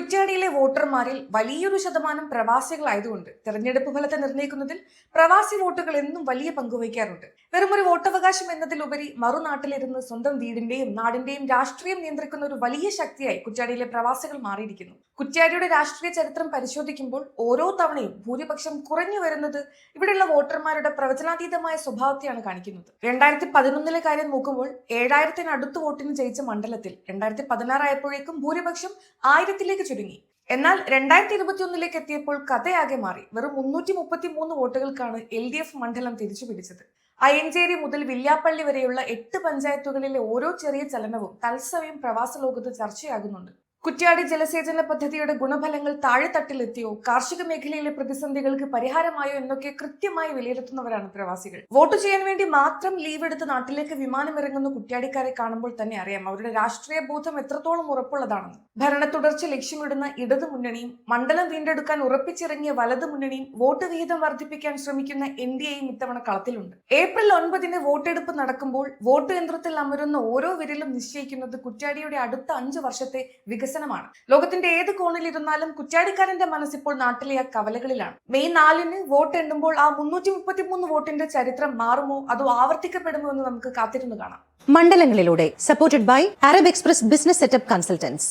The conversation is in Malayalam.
കുറ്റ്യാടിയിലെ വോട്ടർമാരിൽ വലിയൊരു ശതമാനം പ്രവാസികളായതുകൊണ്ട് തെരഞ്ഞെടുപ്പ് ഫലത്തെ നിർണ്ണയിക്കുന്നതിൽ പ്രവാസി വോട്ടുകൾ എന്നും വലിയ പങ്കുവഹിക്കാറുണ്ട്. വെറുമൊരു വോട്ടവകാശം എന്നതിലുപരി മറുനാട്ടിലിരുന്ന് സ്വന്തം വീടിന്റെയും നാടിന്റെയും രാഷ്ട്രീയം നിയന്ത്രിക്കുന്ന ഒരു വലിയ ശക്തിയായി കുറ്റ്യാടിയിലെ പ്രവാസികൾ മാറിയിരിക്കുന്നു. കുറ്റ്യാടിയുടെ രാഷ്ട്രീയ ചരിത്രം പരിശോധിക്കുമ്പോൾ ഓരോ തവണയും ഭൂരിപക്ഷം കുറഞ്ഞു വരുന്നത് ഇവിടെയുള്ള വോട്ടർമാരുടെ പ്രവചനാതീതമായ സ്വഭാവത്തെയാണ് കാണിക്കുന്നത്. 2011 കാര്യം നോക്കുമ്പോൾ 7000-അടുത്ത് വോട്ടിന് ജയിച്ച മണ്ഡലത്തിൽ 2016 ആയപ്പോഴേക്കും ഭൂരിപക്ഷം 1000-ലേക്ക് ചുരുങ്ങി. എന്നാൽ 2021 എത്തിയപ്പോൾ കഥയാകെ മാറി. വെറും 333 വോട്ടുകൾക്കാണ് LDF മണ്ഡലം തിരിച്ചുപിടിച്ചത്. അയഞ്ചേരി മുതൽ വില്യാപ്പള്ളി വരെയുള്ള 8 പഞ്ചായത്തുകളിലെ ഓരോ ചെറിയ ചലനവും തത്സമയം പ്രവാസ ലോകത്ത് ചർച്ചയാകുന്നുണ്ട്. കുറ്റ്യാടി ജലസേചന പദ്ധതിയുടെ ഗുണഫലങ്ങൾ താഴെത്തട്ടിലെത്തിയോ, കാർഷിക മേഖലയിലെ പ്രതിസന്ധികൾക്ക് പരിഹാരമായോ എന്നൊക്കെ കൃത്യമായി വിലയിരുത്തുന്നവരാണ് പ്രവാസികൾ. വോട്ട് ചെയ്യാൻ വേണ്ടി മാത്രം ലീവ് എടുത്ത് നാട്ടിലേക്ക് വിമാനമിറങ്ങുന്ന കുറ്റ്യാടിക്കാരെ കാണുമ്പോൾ തന്നെ അറിയാം അവരുടെ രാഷ്ട്രീയ ബോധം എത്രത്തോളം ഉറപ്പുള്ളതാണെന്ന്. ഭരണ തുടർച്ച ലക്ഷ്യമിടുന്ന ഇടതു മുന്നണിയും മണ്ഡലം വീണ്ടെടുക്കാൻ ഉറപ്പിച്ചിറങ്ങിയ വലതു മുന്നണിയും വോട്ട് വിഹിതം വർദ്ധിപ്പിക്കാൻ ശ്രമിക്കുന്ന NDAയും ഇത്തവണ കളത്തിലുണ്ട്. ഏപ്രിൽ 9 വോട്ടെടുപ്പ് നടക്കുമ്പോൾ വോട്ട് യന്ത്രത്തിൽ അമരുന്ന ഓരോ വിരലും നിശ്ചയിക്കുന്നത് കുറ്റ്യാടിയുടെ അടുത്ത 5 വർഷത്തെ വികസനമാണ്. ലോകത്തിന്റെ ഏത് കോണിലിരുന്നാലും കുറ്റ്യാടിക്കാരന്റെ മനസ്സിപ്പോൾ നാട്ടിലെ ആ കവലകളിലാണ്. മെയ് 4 വോട്ട് എണ്ണുമ്പോൾ ആ 333 വോട്ടിന്റെ ചരിത്രം മാറുമോ അതോ ആവർത്തിക്കപ്പെടുമോ എന്ന് നമുക്ക് കാത്തിരുന്നു കാണാം. മണ്ഡലങ്ങളിലൂടെ supported by Arab express business setup consultants.